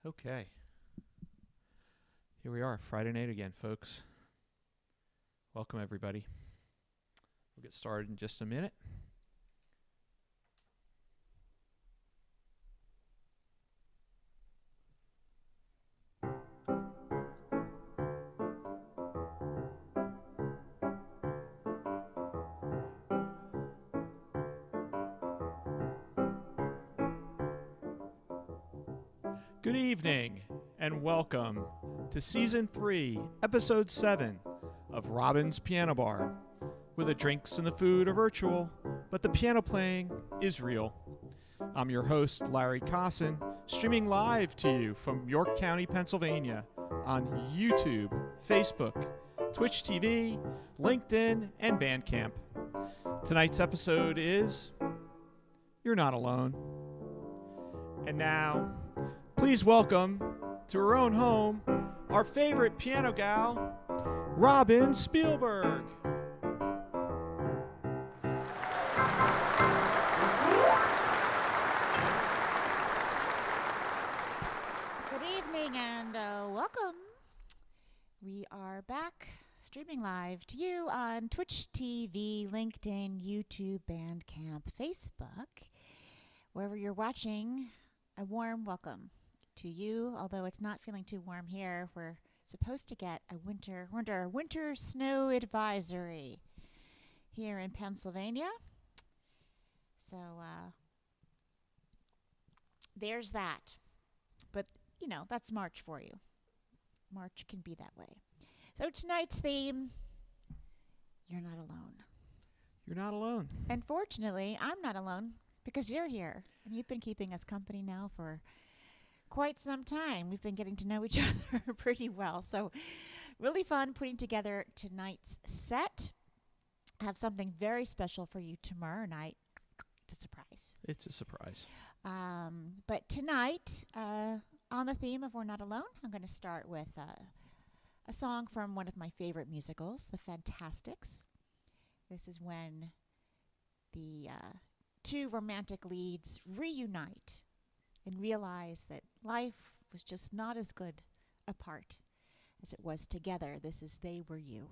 Okay. Here we are, Friday night again, folks. Welcome, everybody. We'll get started in just a minute. Good evening, and welcome to Season 3, Episode 7 of Robin's Piano Bar, where the drinks and the food are virtual, but the piano playing is real. I'm your host, Larry Kosson, streaming live to you from York County, Pennsylvania, on YouTube, Facebook, Twitch TV, LinkedIn, and Bandcamp. Tonight's episode is You're Not Alone. And now, please welcome to her own home, our favorite piano gal, Robin Spielberg. Good evening and welcome. We are back streaming live to you on Twitch TV, LinkedIn, YouTube, Bandcamp, Facebook. Wherever you're watching, a warm welcome to you. Although it's not feeling too warm here, we're supposed to get a winter snow advisory here in Pennsylvania. So there's that. But, you know, that's March for you. March can be that way. So tonight's theme, you're not alone. You're not alone. And fortunately, I'm not alone because you're here. And you've been keeping us company now for quite some time. We've been getting to know each other pretty well. So really fun putting together tonight's set. I have something very special for you tomorrow night. It's a surprise. It's a surprise. But tonight, on the theme of We're Not Alone, I'm going to start with a song from one of my favorite musicals, The Fantastics. This is when the two romantic leads reunite and realize that life was just not as good apart as it was together. This is They Were You.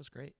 was great.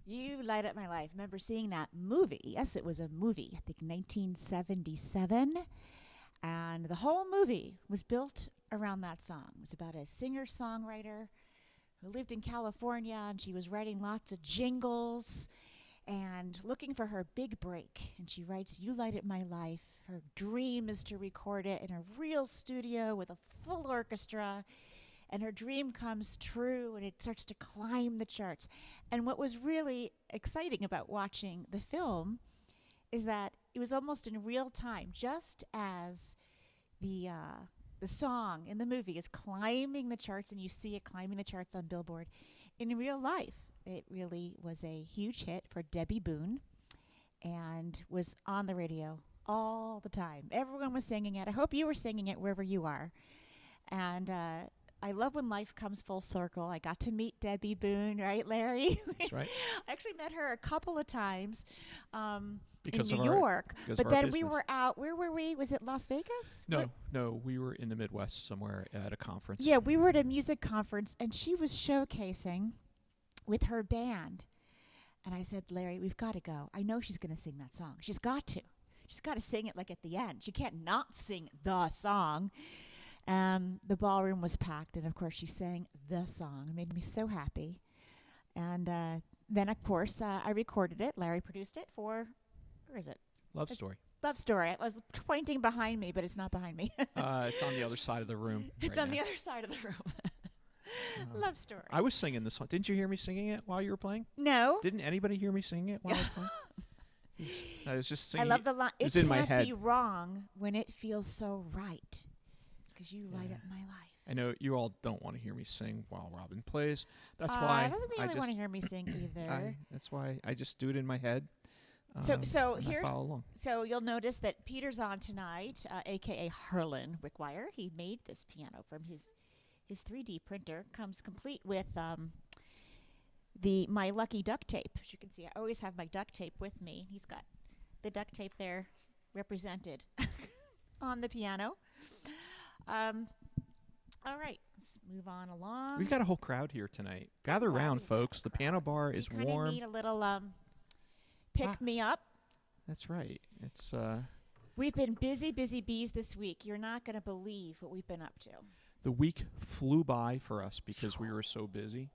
You Light Up My Life. I remember seeing that movie. Yes, it was a movie, I think 1977. And the whole movie was built around that song. It was about a singer-songwriter who lived in California, and she was writing lots of jingles and looking for her big break. And she writes, You Light Up My Life. Her dream is to record it in a real studio with a full orchestra. And her dream comes true, and it starts to climb the charts. And what was really exciting about watching the film is that it was almost in real time, just as the song in the movie is climbing the charts, and you see it climbing the charts on Billboard. In real life, it really was a huge hit for Debbie Boone and was on the radio all the time. Everyone was singing it. I hope you were singing it wherever you are. And I love when life comes full circle. I got to meet Debbie Boone, right, Larry? That's right. I actually met her a couple of times in Because New York. because But of our then we business. were out. Where were we? Was it Las Vegas? No, we were in the Midwest somewhere at a conference. Yeah, we were at a music conference, and she was showcasing with her band. And I said, Larry, we've got to go. I know she's going to sing that song. She's got to. She's got to sing it like at the end. She can't not sing the song. The ballroom was packed, and of course she sang the song. It made me so happy. And then, of course, I recorded it. Larry produced it for, where is it? Love Story. Love Story. I was pointing behind me, but it's not behind me. It's on the other side of the room. It's right on now. the other side of the room. Love Story. I was singing the song. Didn't you hear me singing it while you were playing? No. Didn't anybody hear me singing it while I was playing? I was just I singing. love the line. It was It in my can't head. be wrong when it feels so right, because you light Yeah. up my life. I know you all don't want to hear me sing while Robin plays. That's I why don't think they really want to hear me sing either. That's why I just do it in my head. So and I here's follow along. so you'll notice that Peter's on tonight, aka Harlan Wickwire. He made this piano from his 3D printer. Comes complete with my lucky duct tape. As you can see, I always have my duct tape with me. He's got the duct tape there represented on the piano. All right, let's move on along. We've got a whole crowd here tonight. Gather glad round, we've got a folks. The piano bar is we kinda warm. need a little pick me up. That's right. It's We've been busy bees this week. You're not going to believe what we've been up to. the week flew by for us because we were so busy.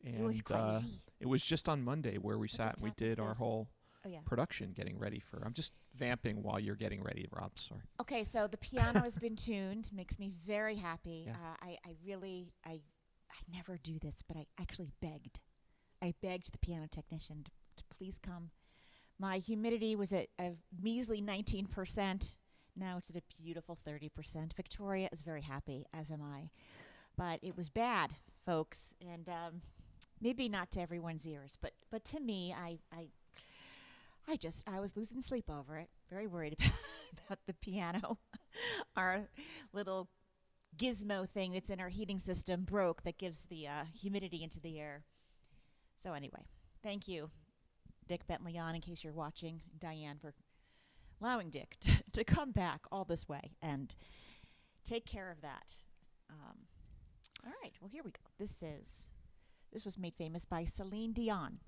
And It was crazy. it was just on Monday where we What sat just and we happened did to our this? whole Oh, yeah. production getting ready for. I'm just vamping while you're getting ready, Rob. Sorry. Okay, so the piano has been tuned. Makes me very happy. Yeah. I never do this, but I actually begged. I begged the piano technician to please come. My humidity was at a measly 19%. Now it's at a beautiful 30%. Victoria is very happy, as am I. But it was bad, folks, and maybe not to everyone's ears, but to me, I was losing sleep over it. Very worried about the piano. Our little gizmo thing that's in our heating system broke that gives the humidity into the air. So anyway, thank you, Dick Bentley, on in case you're watching, Diane, for allowing Dick to come back all this way and take care of that. All right, well, here we go. This was made famous by Celine Dion.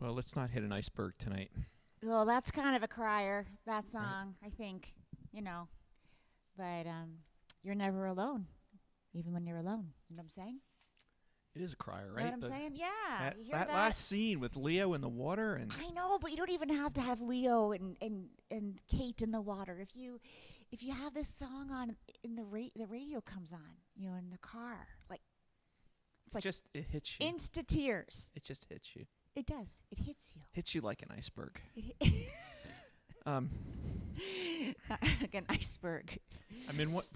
Well, let's not hit an iceberg tonight. Well, that's kind of a crier, that song, I think, But you're never alone, even when you're alone. You know what I'm saying? It is a crier, You right? know what I'm saying? Yeah. You hear That last scene with Leo in the water, and I know, but you don't even have to have Leo and Kate in the water. If you have this song on in the radio comes on, in the car, it's like it hits you. Insta tears. It just hits you. It does. It hits you. Hits you like an iceberg. Like an iceberg.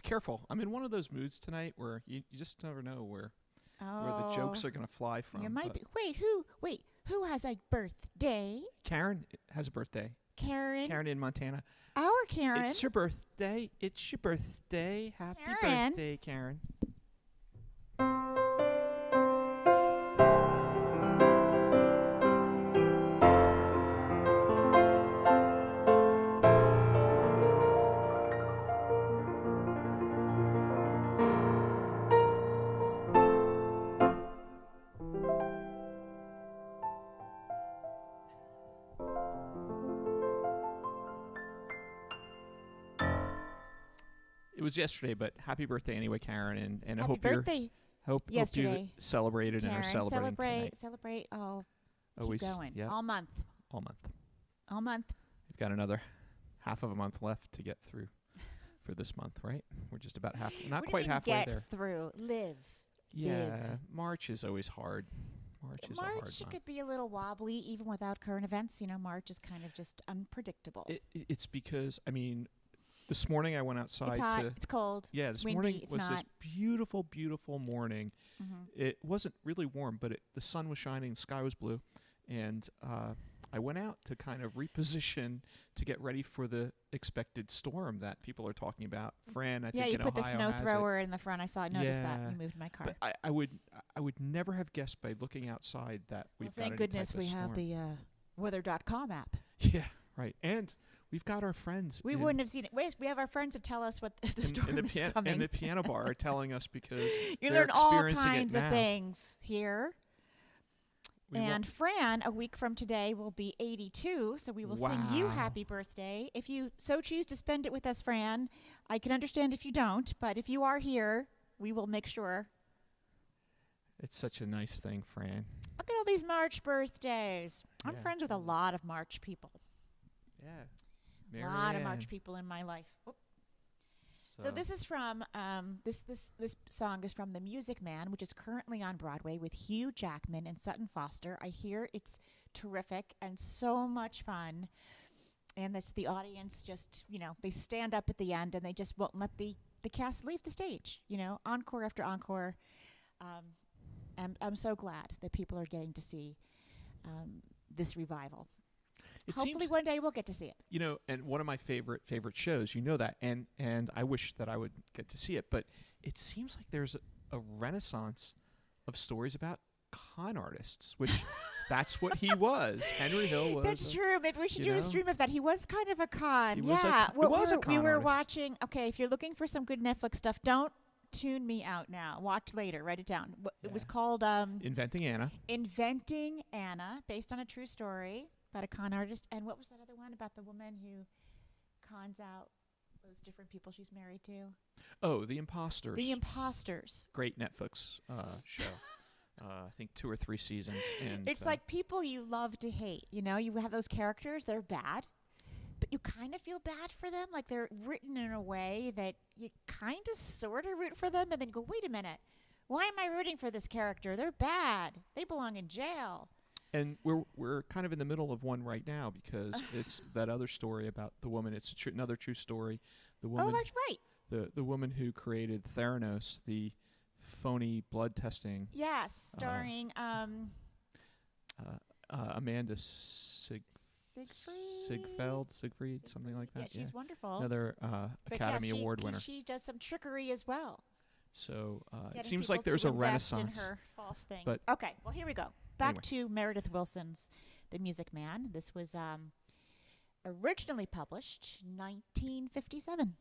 Careful. I'm in one of those moods tonight where you just never know where the jokes are going to fly from. You might be. Wait, who has a birthday? Karen has a birthday. Karen in Montana. Our Karen. It's your birthday. It's your birthday. Happy Karen. birthday, Karen. It was yesterday, but happy birthday anyway, Karen, and I Happy hope birthday. hope you celebrated Karen, and are celebrating tonight. celebrate. Oh, Always, keep going. Yeah, All month. We've got another half of a month left to get through for this month, right? We're just about not quite halfway there. Get through. Live. March is always hard. March is a hard month. It could be a little wobbly even without current events. March is kind of just unpredictable. It's because this morning I went outside. It's hot. It's cold. Yeah, it's this windy, morning it's was not. this beautiful, beautiful morning. Mm-hmm. It wasn't really warm, but the sun was shining, the sky was blue, and I went out to kind of reposition to get ready for the expected storm that people are talking about. Fran, I think you in put Ohio the snow has thrower in the front. I noticed that. You moved my car. But I would never have guessed by looking outside that we've got thank any goodness type of we have storm. the weather.com app. Yeah, right. And we've got our friends. We wouldn't have seen it. We have our friends to tell us what the storm is coming. And the piano bar are telling us because you they're learn all experiencing kinds it of now. things here. And Fran, a week from today, will be 82, so we will sing you happy birthday. If you so choose to spend it with us, Fran, I can understand if you don't, but if you are here, we will make sure. It's such a nice thing, Fran. Look at all these March birthdays. I'm friends with a lot of March people. Yeah. A lot of March people in my life. Whoop. So this is from this song is from The Music Man, which is currently on Broadway with Hugh Jackman and Sutton Foster. I hear it's terrific and so much fun. And that's the audience just, they stand up at the end and they just won't let the cast leave the stage, encore after encore. I'm so glad that people are getting to see this revival. Hopefully one day we'll get to see it. And one of my favorite shows, that, and I wish that I would get to see it, but it seems like there's a renaissance of stories about con artists, which that's what he was. Henry Hill was. That's true. Maybe we should do a stream of that. He was kind of a con. He was a con we were artist. watching. Okay, if you're looking for some good Netflix stuff, don't tune me out now. Watch later. Write it down. It was called Inventing Anna. Inventing Anna, based on a true story about a con artist. And what was that other one about the woman who cons out those different people she's married to? Oh, The Imposters. The Imposters. Great Netflix show. I think 2 or 3 seasons. And it's like people you love to hate. You have those characters, they're bad, but you kind of feel bad for them. Like they're written in a way that you kind of sort of root for them and then go, wait a minute, why am I rooting for this character? They're bad. They belong in jail. And we're kind of in the middle of one right now because it's that other story about the woman. It's another true story. The woman. Oh, that's right. The woman who created Theranos, the phony blood testing. Yes, starring Amanda Siegfried, something like that. Yeah, she's wonderful. Another Academy Award winner. She does some trickery as well. So it seems like there's a renaissance. In her false thing. But okay, well here we go. Back to Meredith Willson's The Music Man. This was Originally published 1957.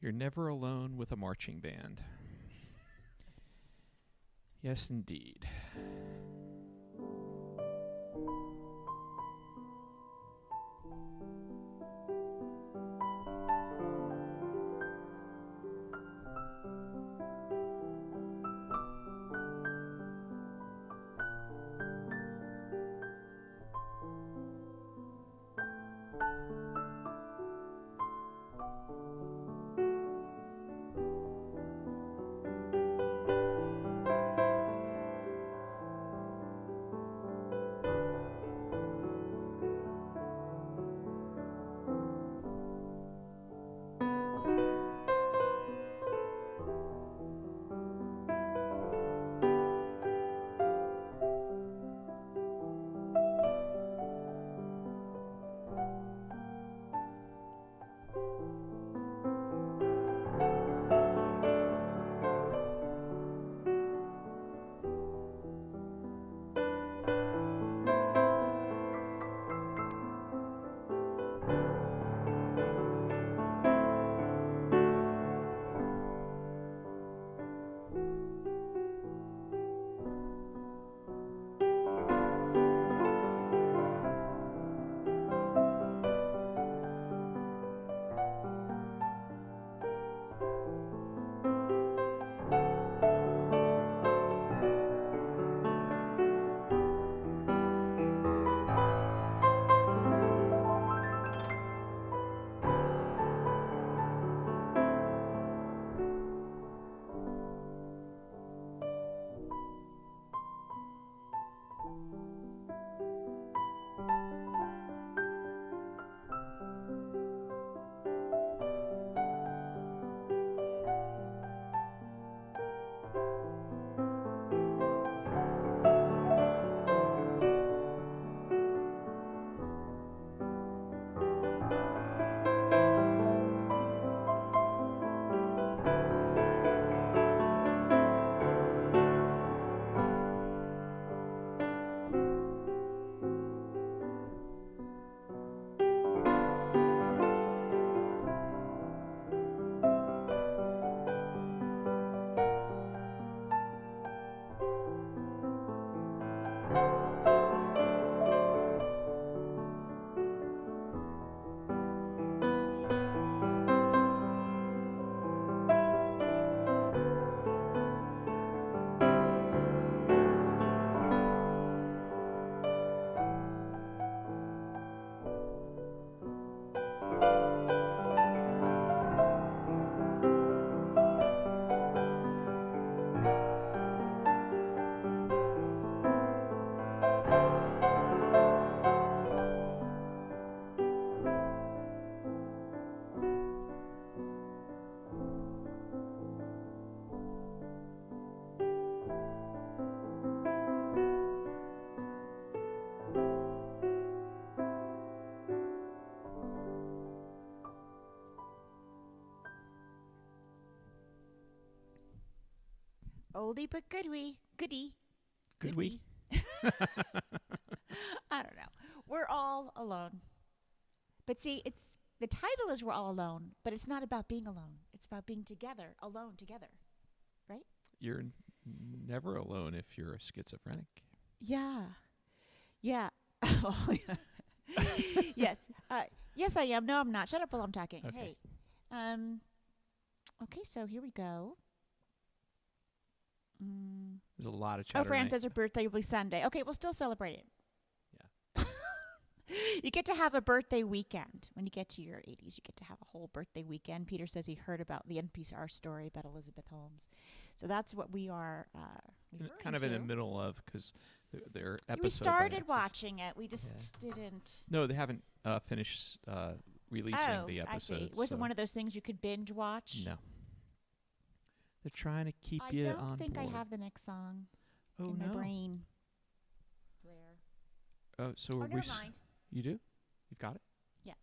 You're never alone with a marching band. Yes, indeed. Oldie but goodie. Goodie. Good we? I don't know. We're all alone. But see, it's the title is We're All Alone, but it's not about being alone. It's about being together, alone together. Right? You're never alone if you're a schizophrenic. Yeah. Yeah. Yes. Yes, I am. No, I'm not. Shut up while I'm talking. Okay. Hey. Okay, so here we go. There's a lot of chatter. Oh, Fran says her birthday will be Sunday. Okay, we'll still celebrate it. Yeah. You get to have a birthday weekend. When you get to your 80s, you get to have a whole birthday weekend. Peter says he heard about the NPR story about Elizabeth Holmes. So that's what we are Kind of in the middle of, because their episode. We started watching it. We just didn't. No, they haven't finished releasing the I see. episode. Wasn't one of those things you could binge watch? No. They're trying to keep you on board. I don't think I have the next song in my brain. There. Oh, so never mind. You do? You've got it? Yeah.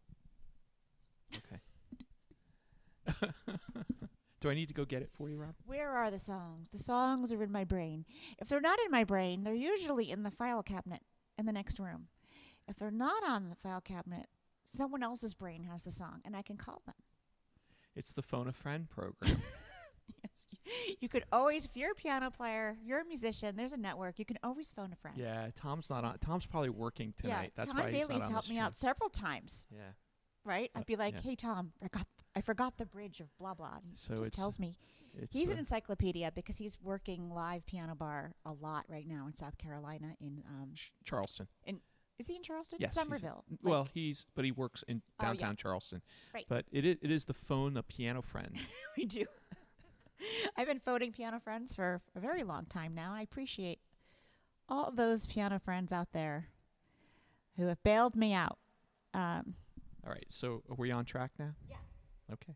Okay. Do I need to go get it for you, Rob? Where are the songs? The songs are in my brain. If they're not in my brain, they're usually in the file cabinet in the next room. If they're not on the file cabinet, someone else's brain has the song, and I can call them. It's the Phone a Friend program. Yes. You could always, if you're a piano player, you're a musician, there's a network, you can always phone a friend. Yeah, Tom's not on. Tom's probably working tonight. Yeah, That's Tom why he's Bailey's not on helped the me out several times. Yeah. Right? I'd be like, yeah. hey, Tom, I forgot the bridge of blah, blah. And So he just tells me. He's an encyclopedia because he's working live piano bar a lot right now in South Carolina in Charleston. Is he in Charleston? Yes. Somerville. Well, but he works in downtown Charleston. Right. But it is the Phone a Piano Friend. We do. I've been phoning piano friends for a very long time now. I appreciate all those piano friends out there who have bailed me out. All right. So are we on track now? Yeah. Okay.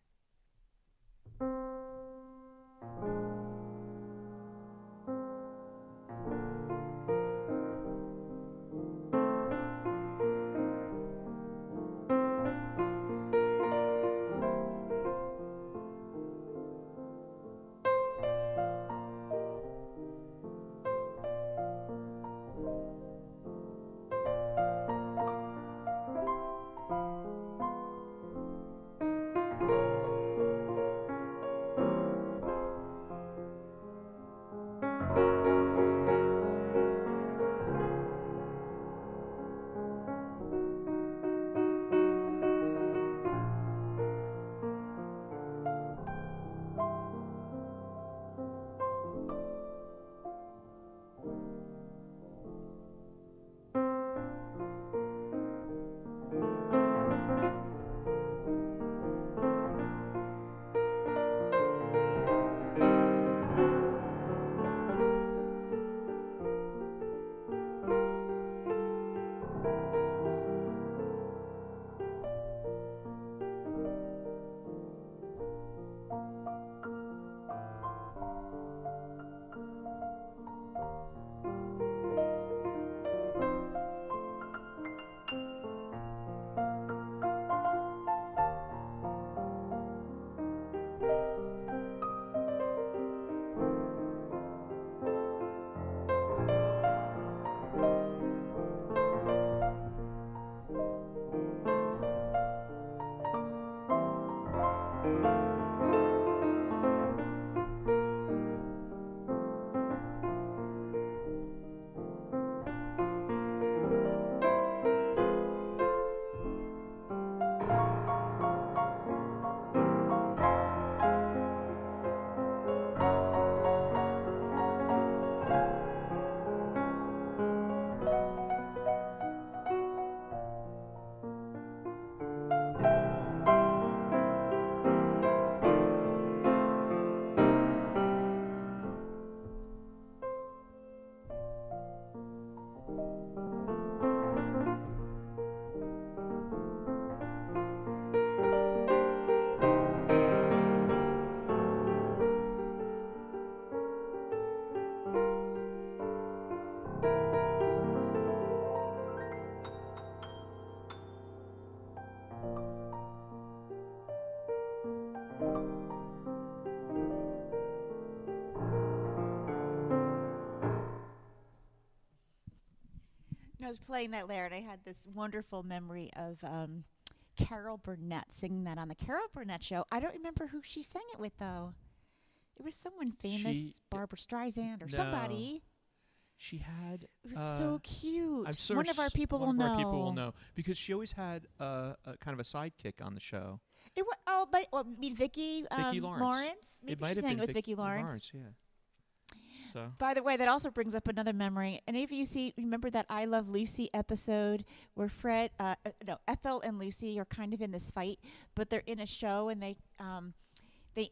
I was playing that layer, and I had this wonderful memory of Carol Burnett singing that on the Carol Burnett show. I don't remember who she sang it with, though. It was someone famous, Barbara Streisand or somebody. She had. It was so cute. I'm sure one of our people will know. One of our people will know because she always had a kind of a sidekick on the show. It was Vicki Lawrence. Maybe it might she have sang been it with Vicki Lawrence. Yeah. So. By the way, that also brings up another memory. Any of you remember that I Love Lucy episode where Ethel and Lucy are kind of in this fight, but they're in a show and they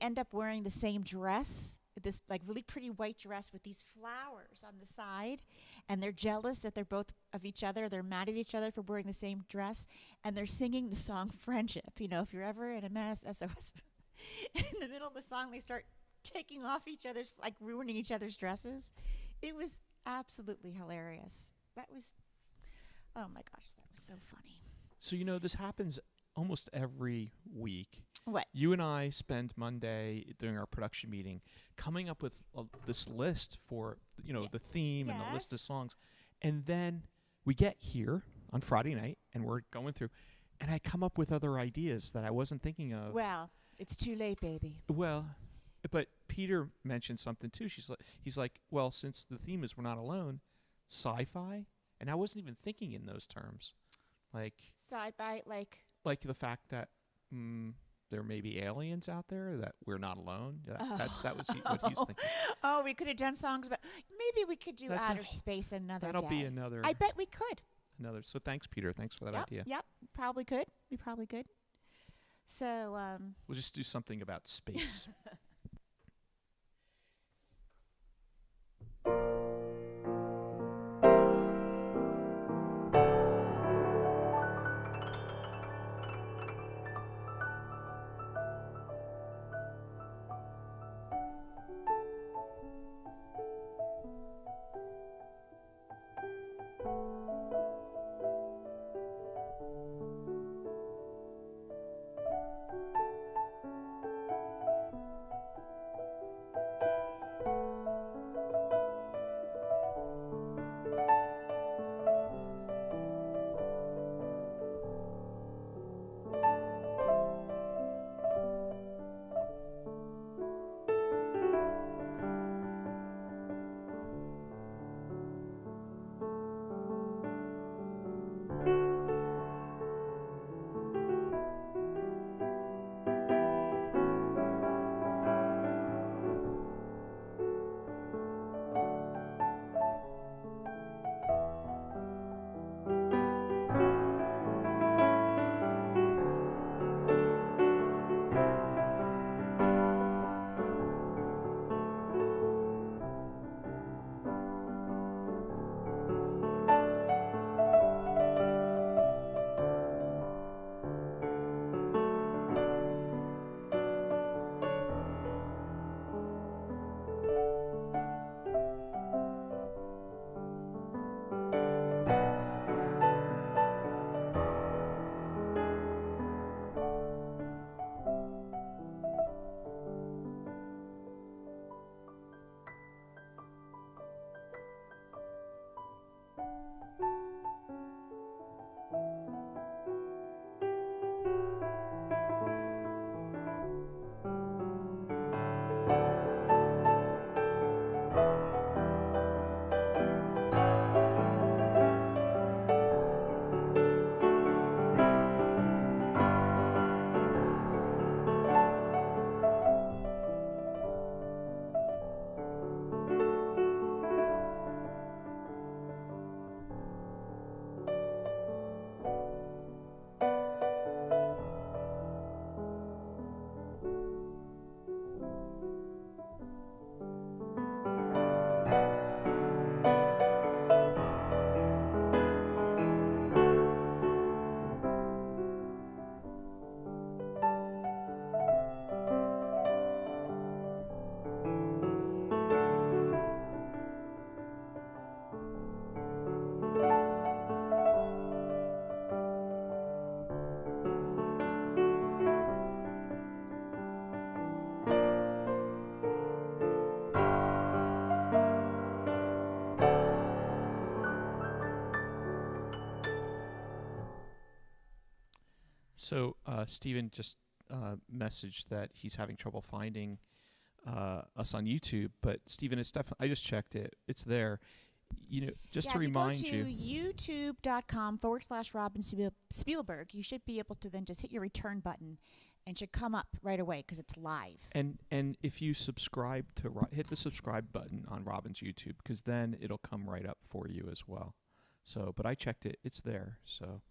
end up wearing the same dress, this like really pretty white dress with these flowers on the side, and they're jealous that they're both of each other. They're mad at each other for wearing the same dress, and they're singing the song Friendship. You know, if you're ever in a mess, SOS. In the middle of the song, they start taking off ruining each other's dresses. It was absolutely hilarious. That was, oh my gosh, that was so funny. So, this happens almost every week. What? You and I spend Monday during our production meeting coming up with this list for, the theme and the list of songs. And then we get here on Friday night and we're going through, and I come up with other ideas that I wasn't thinking of. Well, it's too late, baby. Well, but Peter mentioned something too. He's like, well, since the theme is We're Not Alone, sci-fi, and I wasn't even thinking in those terms, like sci-fi, like the fact that there may be aliens out there, that we're not alone. That was what he's thinking. Oh, we could have done songs about. Maybe we could do outer space another That'll day. be another. I bet we could. Another. So thanks, Peter. Thanks for that idea. Yep, probably could. We probably could. So we'll just do something about space. So Steven just messaged that he's having trouble finding us on YouTube, but Steven, it's definitely. I just checked it; it's there. Just to remind you, if you go to youtube.com/Robin Spielberg, you should be able to then just hit your return button, and it should come up right away because it's live. And if you subscribe to hit the subscribe button on Robin's YouTube, because then it'll come right up for you as well. So, but I checked it; it's there. So.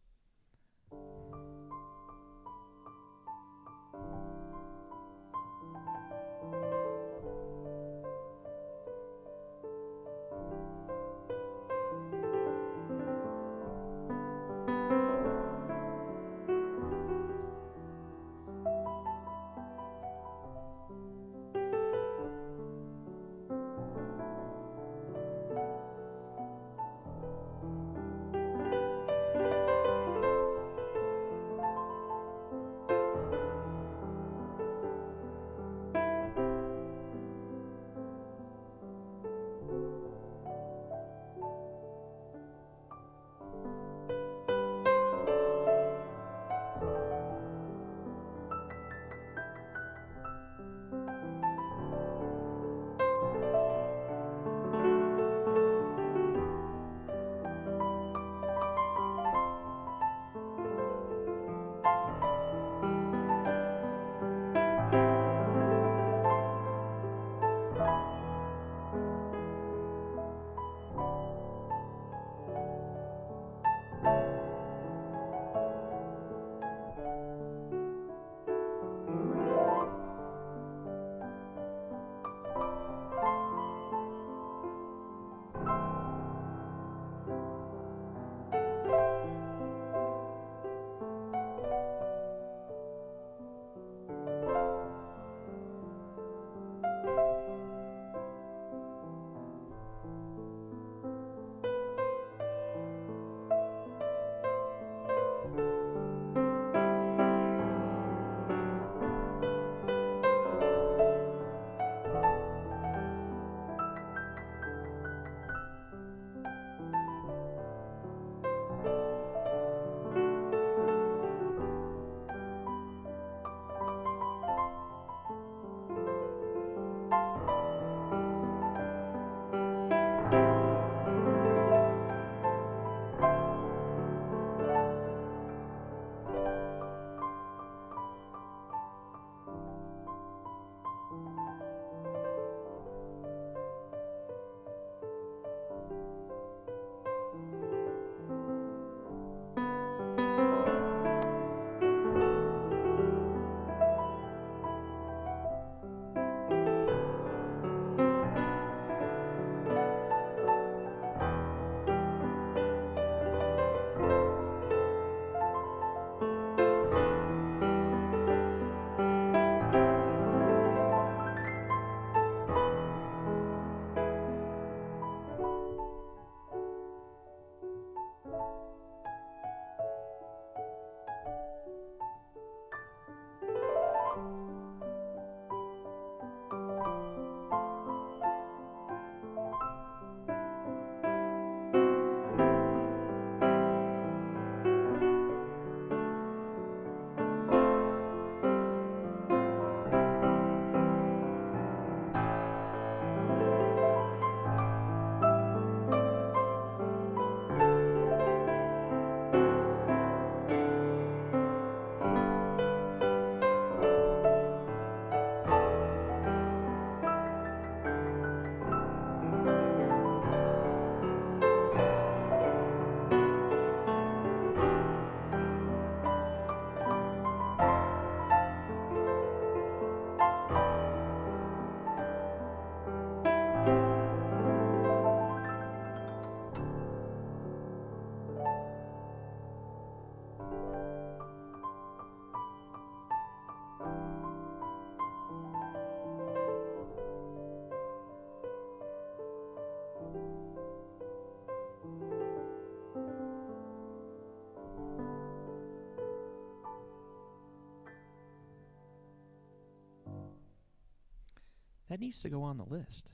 That needs to go on the list.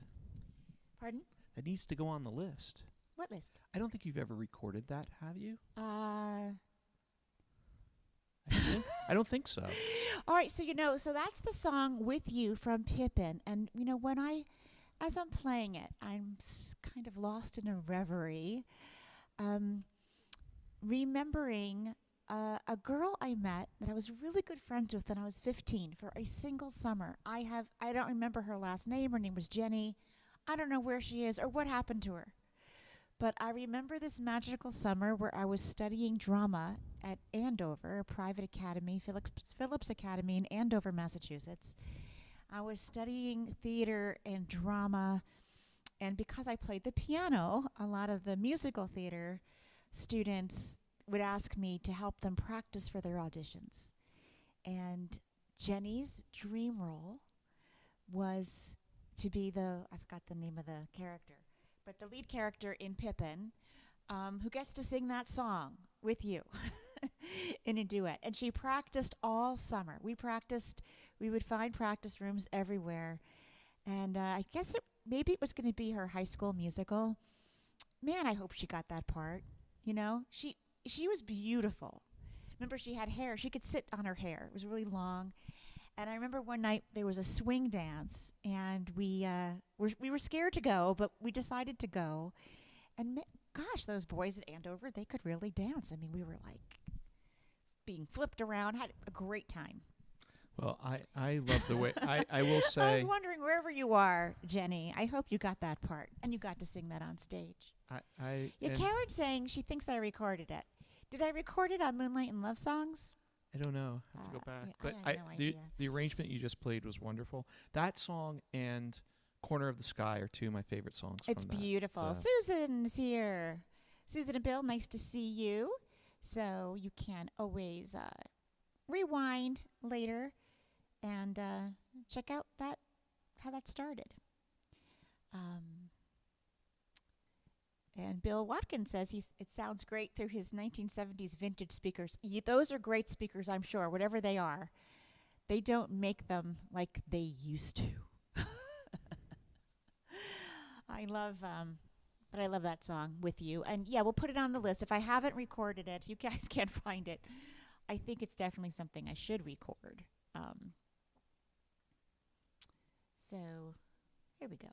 Pardon? That needs to go on the list. What list? I don't think you've ever recorded that, have you? I don't think so. All right, so so that's the song "With You" from Pippin, and as I'm playing it, I'm kind of lost in a reverie, remembering a girl I met that I was really good friends with when I was 15 for a single summer. I don't remember her last name. Her name was Jenny. I don't know where she is or what happened to her. But I remember this magical summer where I was studying drama at Andover, a private academy, Phillips Academy in Andover, Massachusetts. I was studying theater and drama, and because I played the piano, a lot of the musical theater students would ask me to help them practice for their auditions. And Jenny's dream role was to be I forgot the name of the character, but the lead character in Pippin, who gets to sing that song with you in a duet. And she practiced all summer. We would find practice rooms everywhere. And I guess maybe it was going to be her high school musical. Man, I hope she got that part. She was beautiful. Remember, she had hair. She could sit on her hair. It was really long. And I remember one night there was a swing dance, and we were scared to go, but we decided to go. And gosh, those boys at Andover, they could really dance. I mean, we were like being flipped around, had a great time. Well, I love the way I will say. I was wondering, wherever you are, Jenny, I hope you got that part and you got to sing that on stage. Karen's saying she thinks I recorded it. Did I record it on Moonlight and Love Songs? I don't know. I have to go back. Yeah, but I have no idea. The arrangement you just played was wonderful. That song and Corner of the Sky are two of my favorite songs. It's beautiful. So. Susan's here. Susan and Bill, nice to see you. So you can always rewind later and check out how that started. And Bill Watkins says it sounds great through his 1970s vintage speakers. Those are great speakers, I'm sure, whatever they are. They don't make them like they used to. I love that song, With You. And yeah, we'll put it on the list. If I haven't recorded it, if you guys can't find it, I think it's definitely something I should record. So here we go.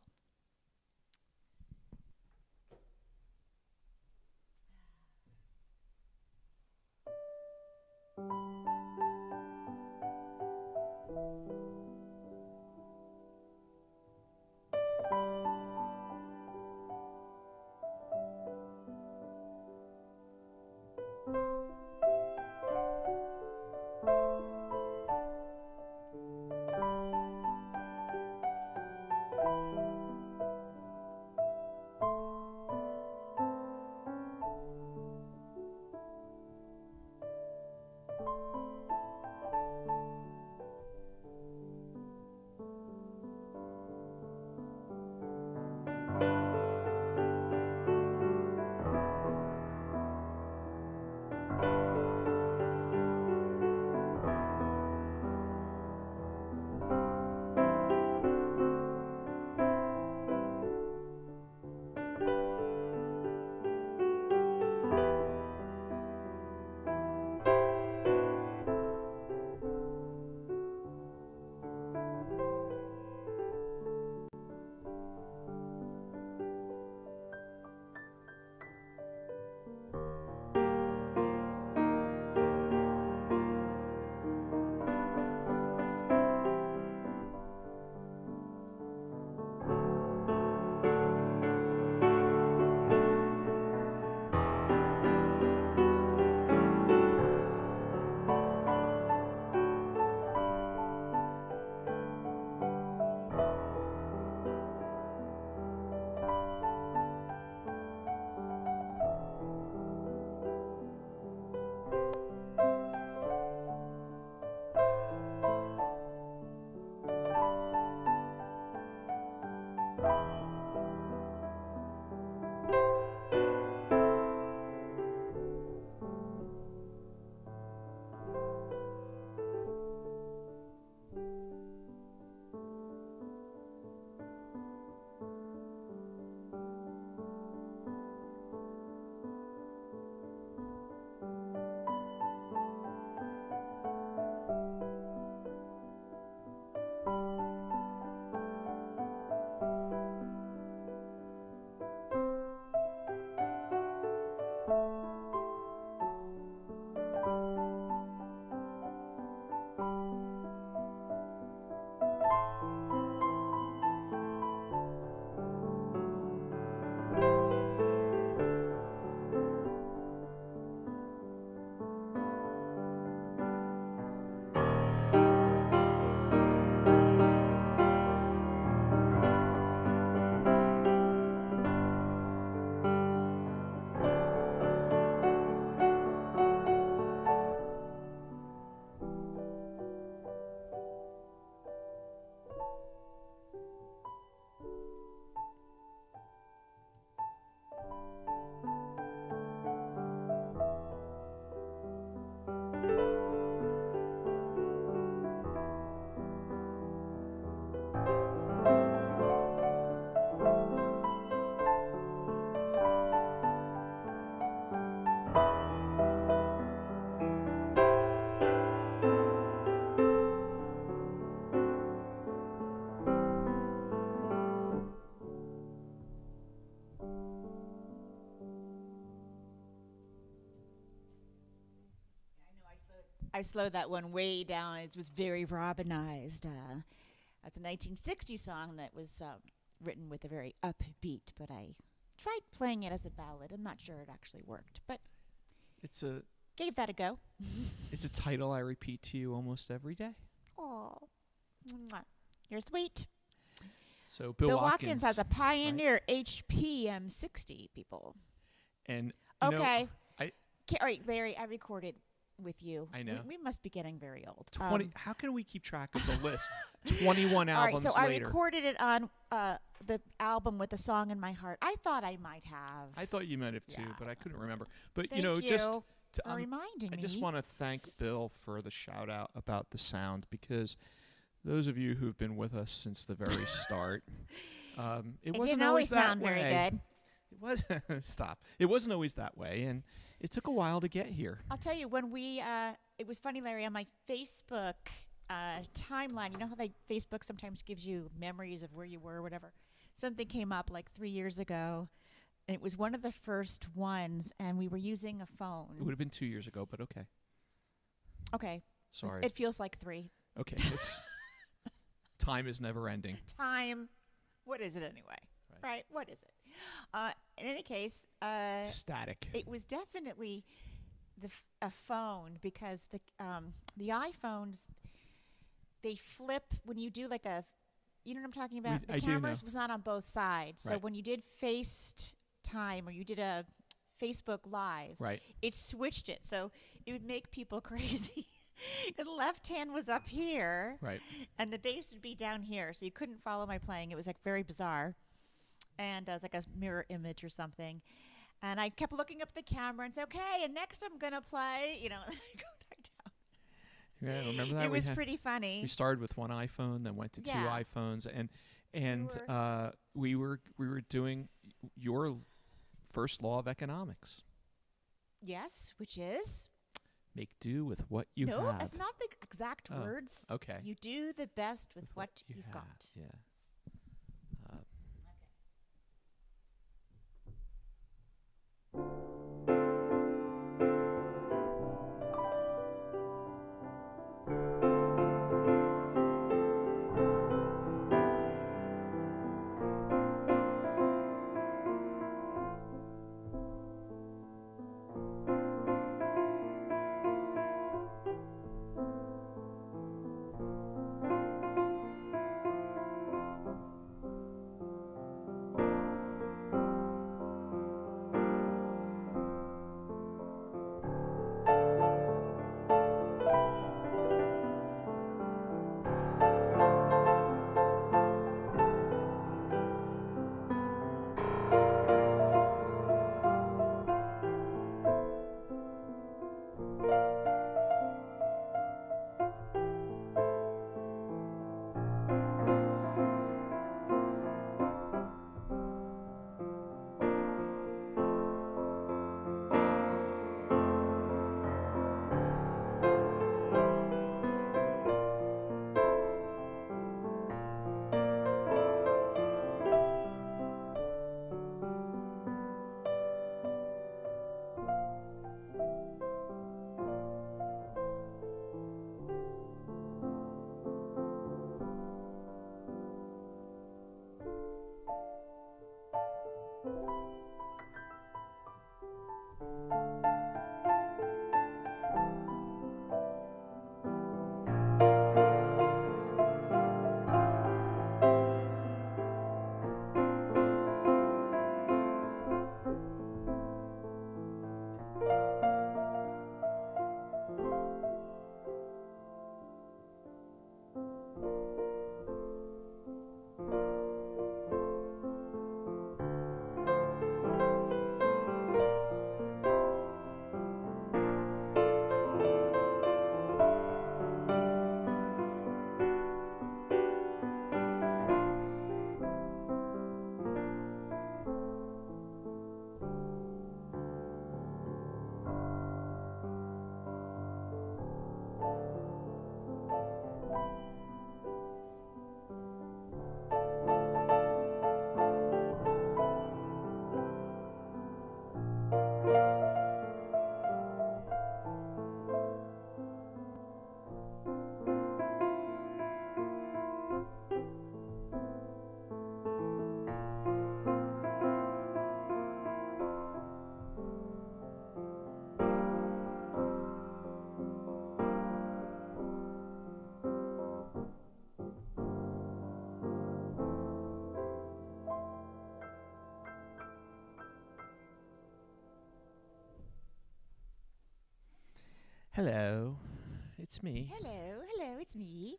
I slowed that one way down. It was very Robinized. That's a 1960s song that was written with a very upbeat, but I tried playing it as a ballad. I'm not sure it actually worked, but gave that a go. It's a title I repeat to you almost every day. Oh, you're sweet. So Bill Watkins has a Pioneer right? HPM 60, people. And okay. All right, Larry, I recorded with you. I know. We must be getting very old. 20. How can we keep track of the list? 21 albums all right, so later. I recorded it on the album with a song in my heart. I thought I might have. I thought you might have too, but I couldn't remember. But Thank just you for reminding me. I just want to thank Bill for the shout out about the sound, because those of you who've been with us since the very start, it wasn't didn't always that sound way. very good. It was stop. It wasn't always that way, and it took a while to get here. I'll tell you, when we it was funny, Larry, on my Facebook timeline. You know how Facebook sometimes gives you memories of where you were or whatever. Something came up like 3 years ago. And it was one of the first ones, and we were using a phone. It would have been 2 years ago, but okay. Okay. Sorry. It feels like 3. Okay. Time is never ending. Time. What is it anyway? Right. What is it? In any case, static. It was definitely a phone, because the iPhones, they flip when you do like a, you know what I'm talking about? The cameras was not on both sides. Right. So when you did FaceTime or you did a Facebook Live, right, it switched it. So it would make people crazy. The left hand was up here, right, and the bass would be down here. So you couldn't follow my playing. It was like very bizarre. And it was like a mirror image or something. And I kept looking up the camera and said, okay, and next I'm going to play, and I go back down. Yeah, remember that? It was pretty funny. We started with one iPhone, then went to 2 iPhones, and we were doing your first law of economics. Yes, which is? Make do with what you have. No, that's not the exact words. Okay. You do the best with what you've got. Yeah. Hello, it's me. Hello, it's me.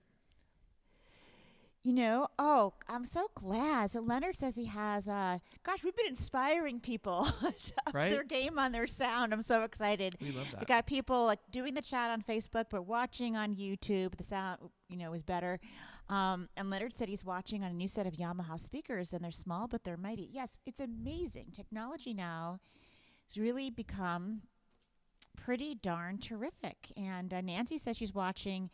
I'm so glad. So Leonard says he has, gosh, we've been inspiring people to up Right? their game on their sound. I'm so excited. We love We that. got people like doing the chat on Facebook, but watching on YouTube. The sound, is better. And Leonard said he's watching on a new set of Yamaha speakers, and they're small, but they're mighty. Yes, it's amazing. Technology now has really become pretty darn terrific. And Nancy says she's watching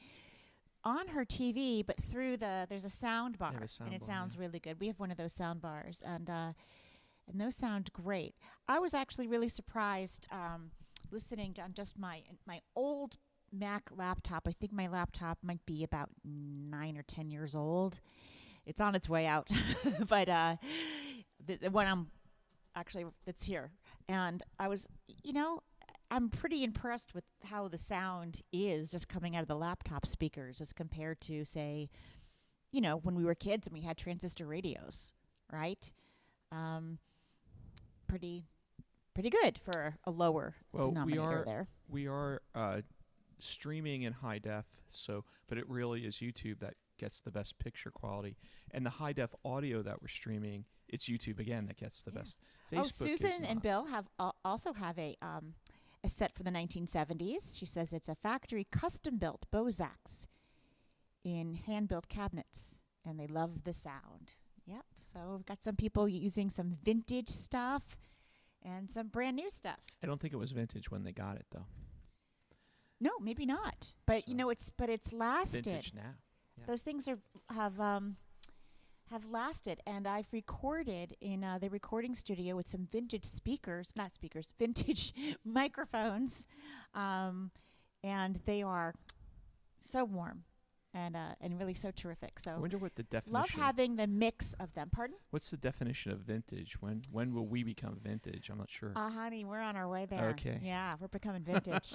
on her TV, but through there's a sound bar, They have a sound and it bar, sounds yeah. really good. We have one of those sound bars, and those sound great. I was actually really surprised listening to on just my old Mac laptop. I think my laptop might be about 9 or 10 years old. It's on its way out, but the one that's here, and I was, I'm pretty impressed with how the sound is just coming out of the laptop speakers as compared to, say, when we were kids and we had transistor radios, right? Pretty good for a lower denominator there. We are streaming in high def, but it really is YouTube that gets the best picture quality, and the high def audio that we're streaming, it's YouTube again that gets the best. Facebook Susan is and not. Bill also have a set for the 1970s. She says it's a factory custom-built Bozaks in hand-built cabinets, and they love the sound. Yep. So we've got some people using some vintage stuff and some brand new stuff. I don't think it was vintage when they got it though. No, maybe not. But So it's lasted. Vintage now. Yeah. Those things have lasted, and I've recorded in the recording studio with some vintage vintage microphones, and they are so warm and really so terrific. I So wonder what the definition. love having the mix of them. Pardon? What's the definition of vintage? When will we become vintage? I'm not sure. Honey, we're on our way there. Okay. Yeah, we're becoming vintage.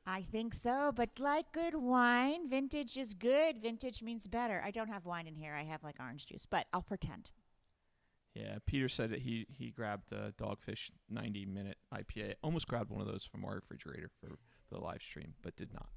I think so, but like good wine, vintage is good. Vintage means better. I don't have wine in here. I have like orange juice, but I'll pretend. Yeah, Peter said that he grabbed a Dogfish 90-minute IPA. Almost grabbed one of those from our refrigerator for the live stream, but did not.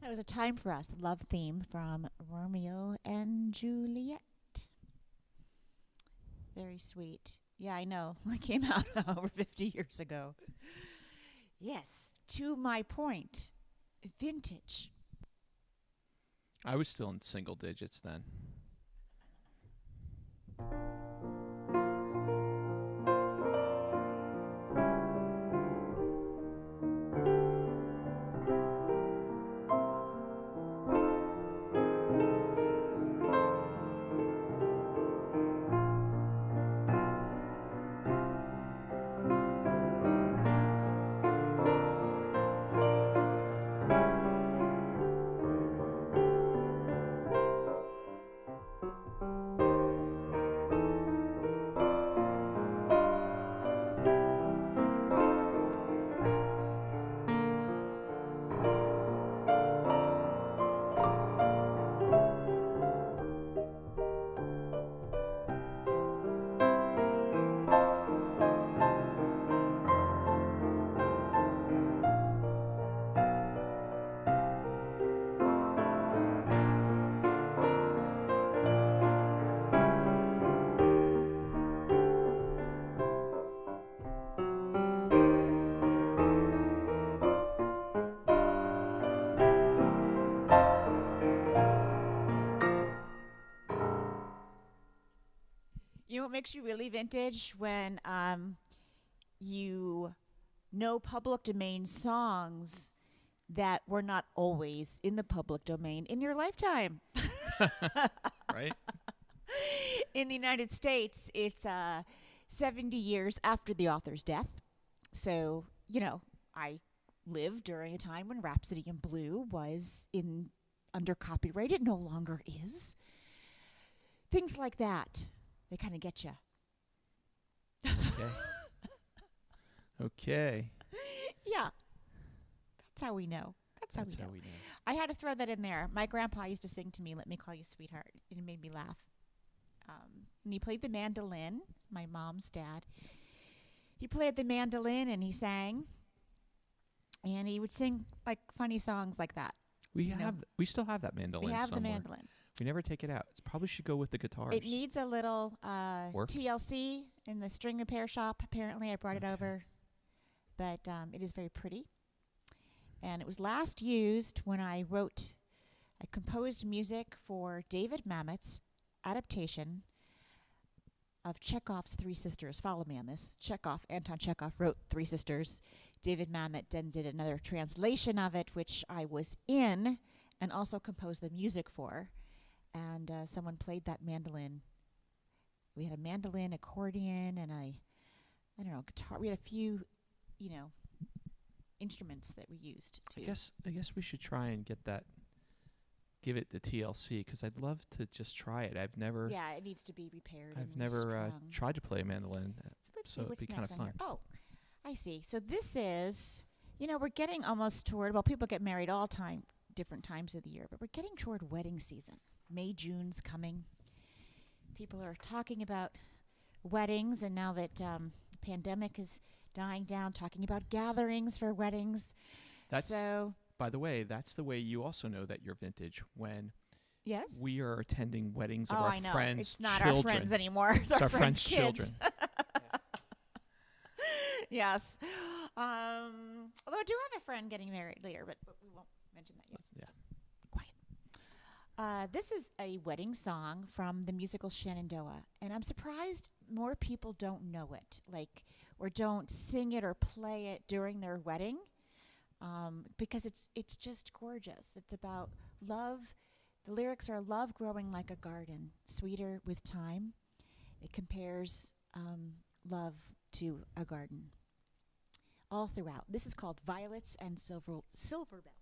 That was a time for us, the love theme from Romeo and Juliet. Very sweet. Yeah, I know. It came out over 50 years ago. Yes, to my point, vintage. I was still in single digits then. You know what makes you really vintage? When you know public domain songs that were not always in the public domain in your lifetime. Right? In the United States, it's 70 years after the author's death. So, I lived during a time when Rhapsody in Blue was under copyright. It no longer is. Things like that, they kind of get you. Okay. Okay. Yeah. That's how we know. That's how we know. I had to throw that in there. My grandpa used to sing to me, "Let Me Call You Sweetheart," and it made me laugh. And he played the mandolin. It's my mom's dad. He played the mandolin and he sang. And he would sing like funny songs like that. We still have that mandolin. We have somewhere. the mandolin. We never take it out. It probably should go with the guitars. It needs a little TLC in the string repair shop. Apparently, I brought it over. But it is very pretty. And it was last used when I composed music for David Mamet's adaptation of Chekhov's Three Sisters. Follow me on this. Anton Chekhov wrote Three Sisters. David Mamet then did another translation of it, which I was in and also composed the music for. And someone played that mandolin. We had a mandolin, accordion, and guitar. We had a few, instruments that we used too. I guess we should try and give it the TLC, because I'd love to just try it. I've never. Yeah, it needs to be repaired. I've never tried to play a mandolin, so it'd be kind of fun. Oh, I see. So this is, we're getting almost toward. Well, people get married all different times of the year, but we're getting toward wedding season. May, June's coming. People are talking about weddings, and now that the pandemic is dying down, talking about gatherings for weddings. By the way, that's the way you also know that you're vintage, when yes, we are attending weddings of our I know. friends' It's not children. our friends anymore. It's our friends' children. Yes. Although I do have a friend getting married later, but we won't mention that yet. Yeah. Quiet. This is a wedding song from the musical Shenandoah, and I'm surprised more people don't know it, or don't sing it or play it during their wedding, because it's just gorgeous. It's about love. The lyrics are love growing like a garden, sweeter with time. It compares love to a garden all throughout. This is called Violets and Silver Bells.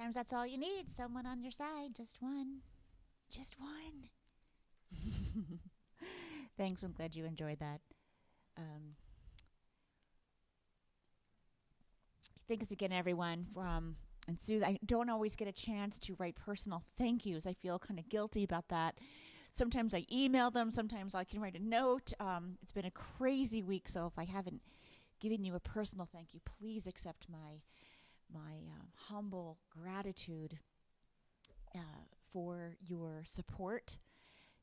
Sometimes that's all you need, someone on your side, just one. Just one. Thanks, I'm glad you enjoyed that. Thanks again, everyone. And Susan, I don't always get a chance to write personal thank yous. I feel kind of guilty about that. Sometimes I email them. Sometimes I can write a note. It's been a crazy week, so if I haven't given you a personal thank you, please accept my humble gratitude for your support.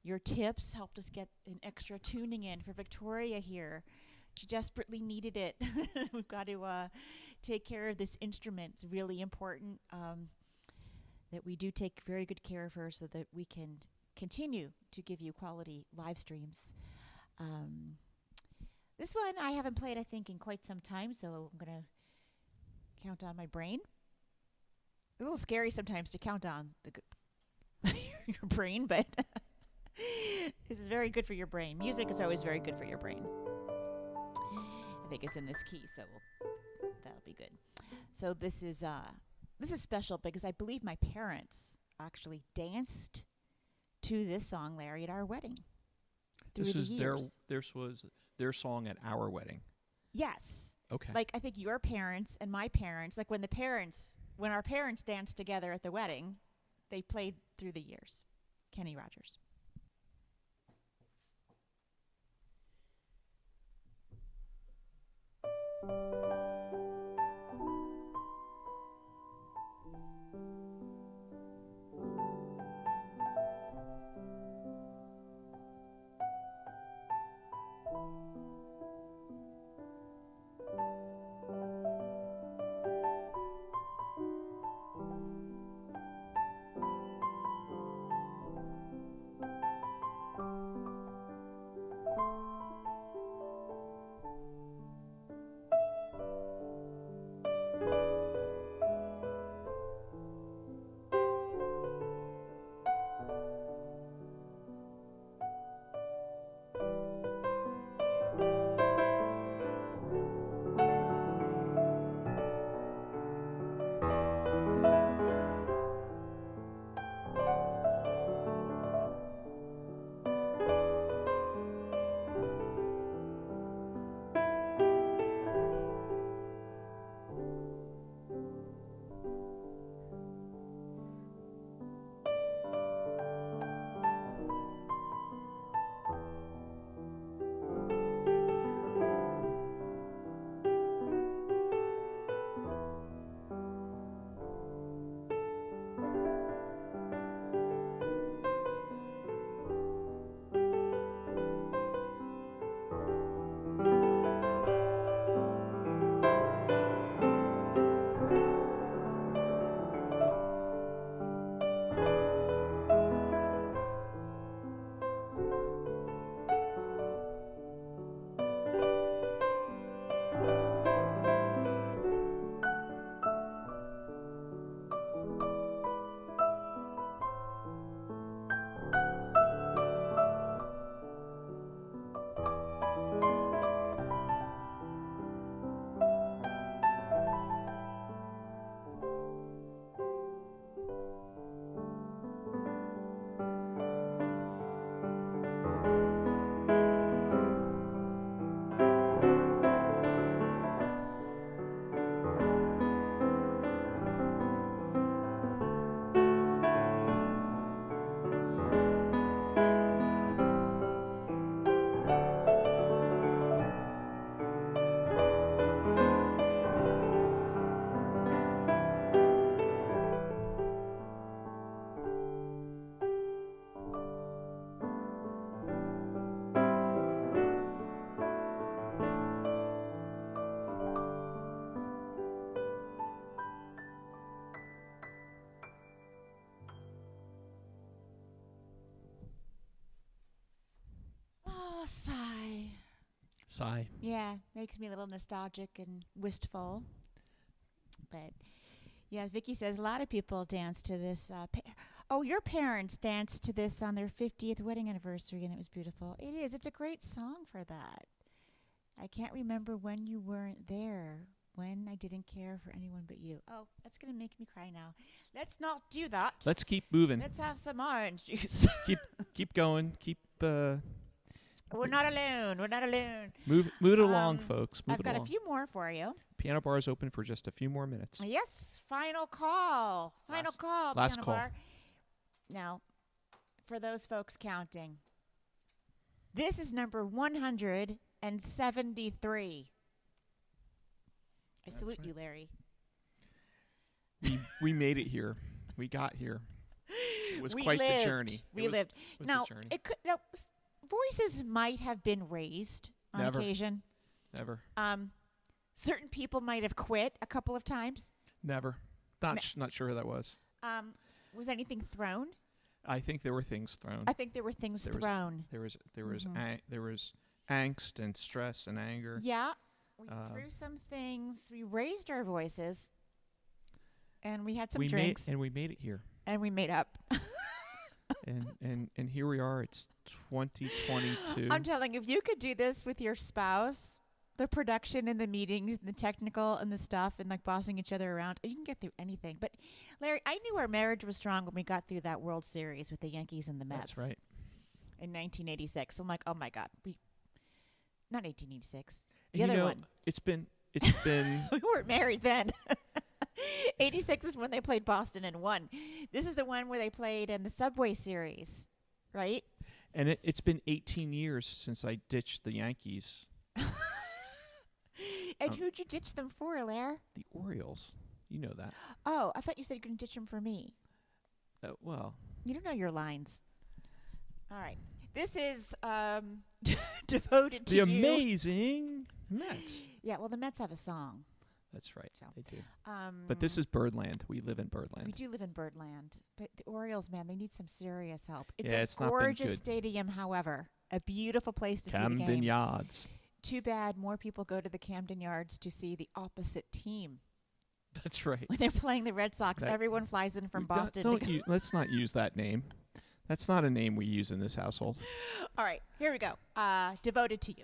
Your tips helped us get an extra tuning in for Victoria here. She desperately needed it. We've got to take care of this instrument. It's really important that we do take very good care of her so that we can continue to give you quality live streams. This one I haven't played, I think, in quite some time, so I'm going to count on my brain. A little scary sometimes to count on your brain, but this is very good for your brain. Music is always very good for your brain. I think it's in this key, so that'll be good. So this is special because I believe my parents actually danced to this song, Larry, at our wedding. This was their song at our wedding. Yes. Okay. Like I think your parents and my parents, like when our parents danced together at the wedding, they played through the years. Kenny Rogers. Sigh. Yeah, makes me a little nostalgic and wistful. But yeah, Vicky says a lot of people dance to this. Your parents danced to this on their 50th wedding anniversary, and it was beautiful. It is. It's a great song for that. I can't remember when you weren't there, when I didn't care for anyone but you. Oh, that's going to make me cry now. Let's not do that. Let's keep moving. Let's have some orange juice. keep going. We're not alone. We're not alone. Move it along, folks. I've got a few more for you. Piano bar is open for just a few more minutes. Yes, final call. Final call, last Piano call. Bar. Now, for those folks counting, this is number 173. I salute you, Larry. We made it here. We got here. It was quite the journey. We lived. Now, journey. Voices might have been raised on occasion. Never. Certain people might have quit a couple of times. Never. Not sure who that was. Was anything thrown? I think there were things thrown. I think there were things thrown. There was angst and stress and anger. Yeah. We threw some things. We raised our voices, and we had some drinks. We made it here. And we made up. and here we are. It's 2022. I'm telling you, if you could do this with your spouse, the production and the meetings and the technical and the stuff and like bossing each other around, you can get through anything. But Larry, I knew our marriage was strong when we got through that World Series with the Yankees and the Mets. That's right. In 1986. I'm like, oh my God. Not 1886. The other one. It's been we weren't married then. 86 is when they played Boston and won. This is the one where they played in the Subway Series, right? And it's been 18 years since I ditched the Yankees. And who'd you ditch them for, Lair? The Orioles. You know that. Oh, I thought you said you were going to ditch them for me. Well. You don't know your lines. All right. This is devoted to the amazing Mets. Yeah, well, the Mets have a song. That's right. So, they do. But this is Birdland. We live in Birdland. We do live in Birdland. But the Orioles, man, they need some serious help. It's a gorgeous stadium, however. A beautiful place to see the game. Camden Yards. Too bad more people go to the Camden Yards to see the opposite team. That's right. When they're playing the Red Sox, everyone flies in from Boston. Let's not use that name. That's not a name we use in this household. All right, here we go. Devoted to you.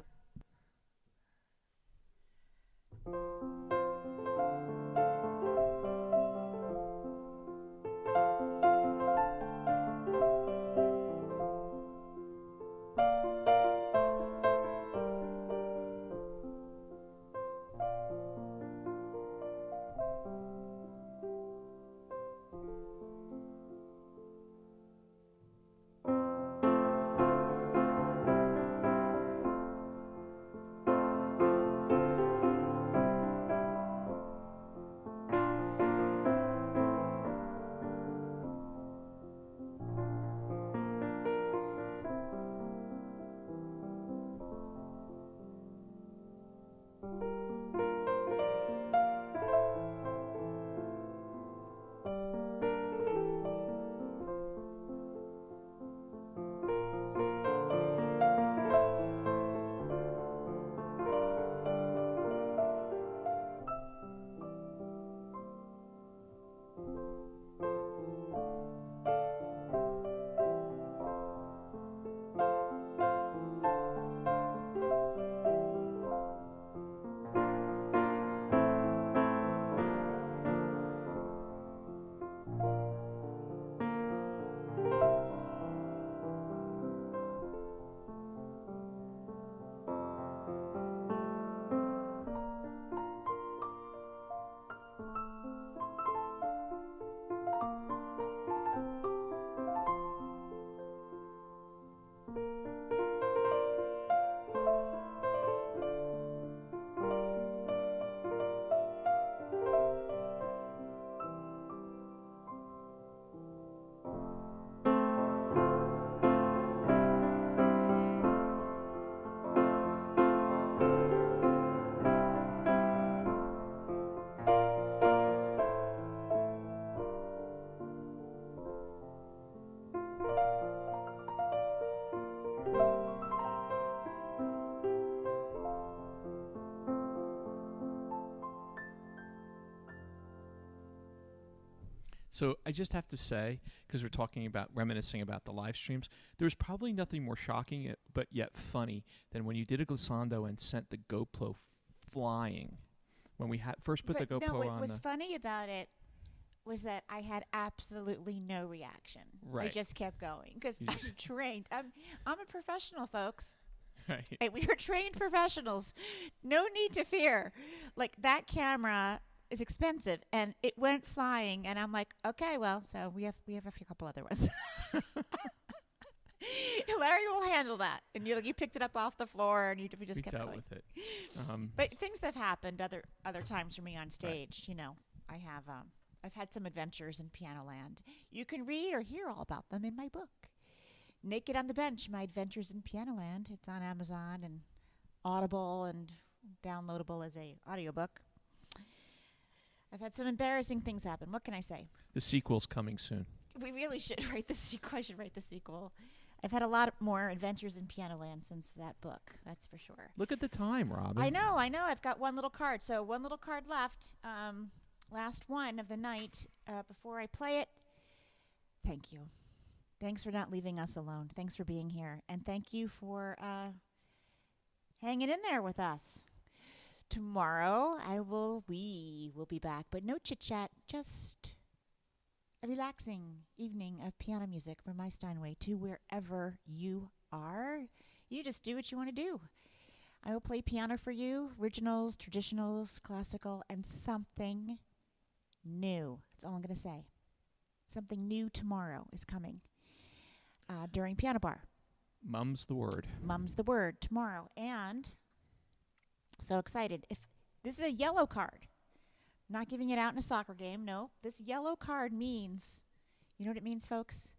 So I just have to say, because we're talking about reminiscing about the live streams, there's probably nothing more shocking but yet funny than when you did a glissando and sent the GoPro flying when we first put the GoPro no, what on. was funny about it was that I had absolutely no reaction. Right. I just kept going because I'm trained. I'm a professional, folks. Right. And we are trained professionals. No need to fear. Like, that camera is expensive, and it went flying, and I'm like, okay, well, so we have a couple other ones. Larry will handle that, and you picked it up off the floor, and we just kept dealt going. with it. But things have happened other times for me on stage. Right. I've had some adventures in Pianoland. You can read or hear all about them in my book, Naked on the Bench: My Adventures in Pianoland. It's on Amazon and Audible and downloadable as a audiobook. I've had some embarrassing things happen. What can I say? The sequel's coming soon. We really should write the sequel. I should write the sequel. I've had a lot more adventures in Pianoland since that book. That's for sure. Look at the time, Robin. I know. I've got one little card. So one little card left. Last one of the night. Before I play it, thank you. Thanks for not leaving us alone. Thanks for being here. And thank you for hanging in there with us. Tomorrow we will be back, but no chit-chat, just a relaxing evening of piano music from my Steinway to wherever you are. You just do what you want to do. I will play piano for you, originals, traditionals, classical, and something new. That's all I'm going to say. Something new tomorrow is coming during Piano Bar. Mum's the word. Mum's the word tomorrow. And so excited. If this is a yellow card. I'm not giving it out in a soccer game. No, this yellow card means, you know what it means, folks?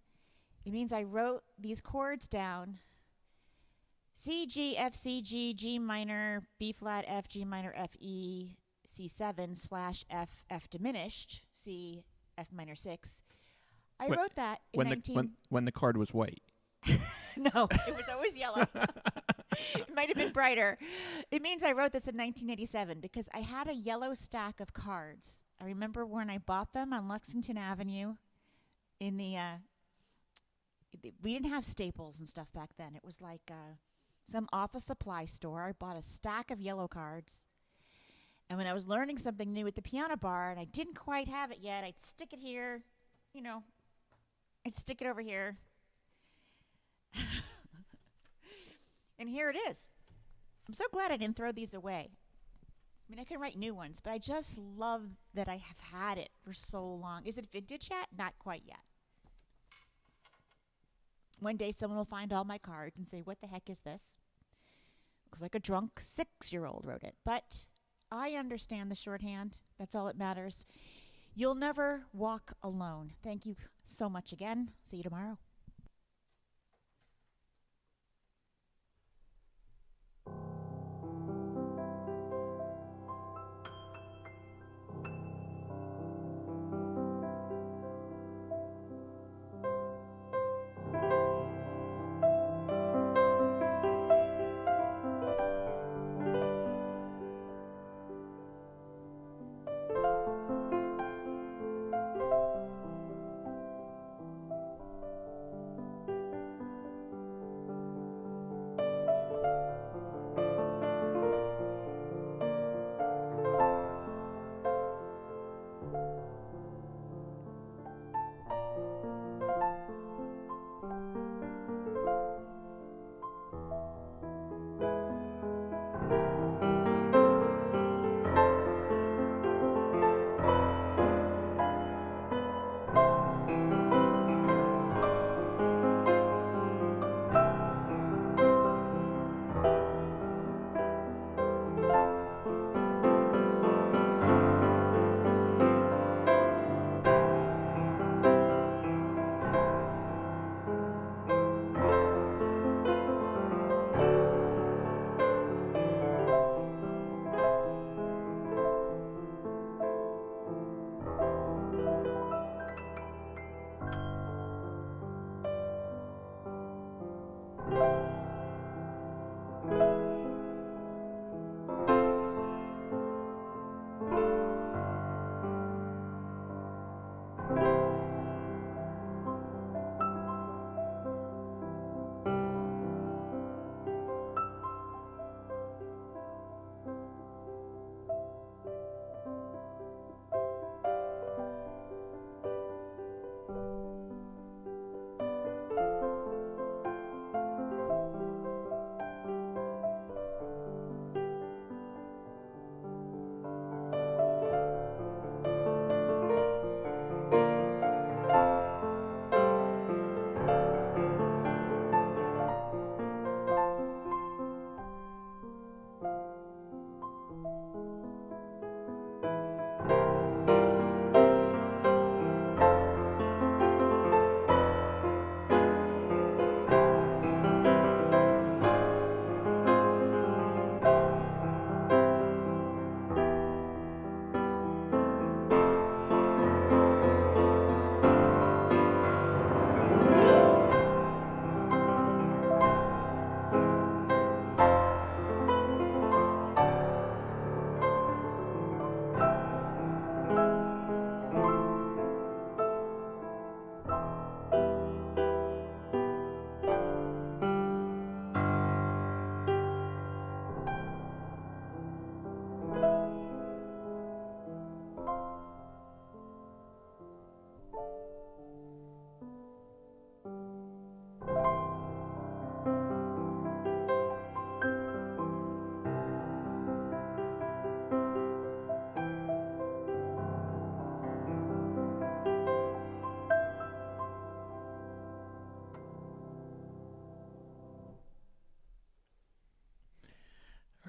It means I wrote these chords down. C, G, F, C, G, G minor, B flat, F, G minor, F, E, C7 / F, F diminished, C, F minor 6. I wrote that in when the card was white. No, it was always yellow. It might have been brighter. It means I wrote this in 1987 because I had a yellow stack of cards. I remember when I bought them on Lexington Avenue in the we didn't have Staples and stuff back then. It was like some office supply store. I bought a stack of yellow cards. And when I was learning something new at the piano bar and I didn't quite have it yet, I'd stick it here, I'd stick it over here. And here it is. I'm so glad I didn't throw these away. I mean, I can write new ones, but I just love that I have had it for so long. Is it vintage yet? Not quite yet. One day someone will find all my cards and say, what the heck is this? Looks like a drunk 6-year-old wrote it. But I understand the shorthand. That's all that matters. You'll never walk alone. Thank you so much again. See you tomorrow.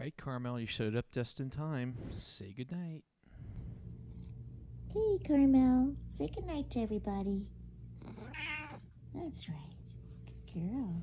right, Carmel, you showed up just in time. Say goodnight. Hey, Carmel. Say goodnight to everybody. That's right. Good girl.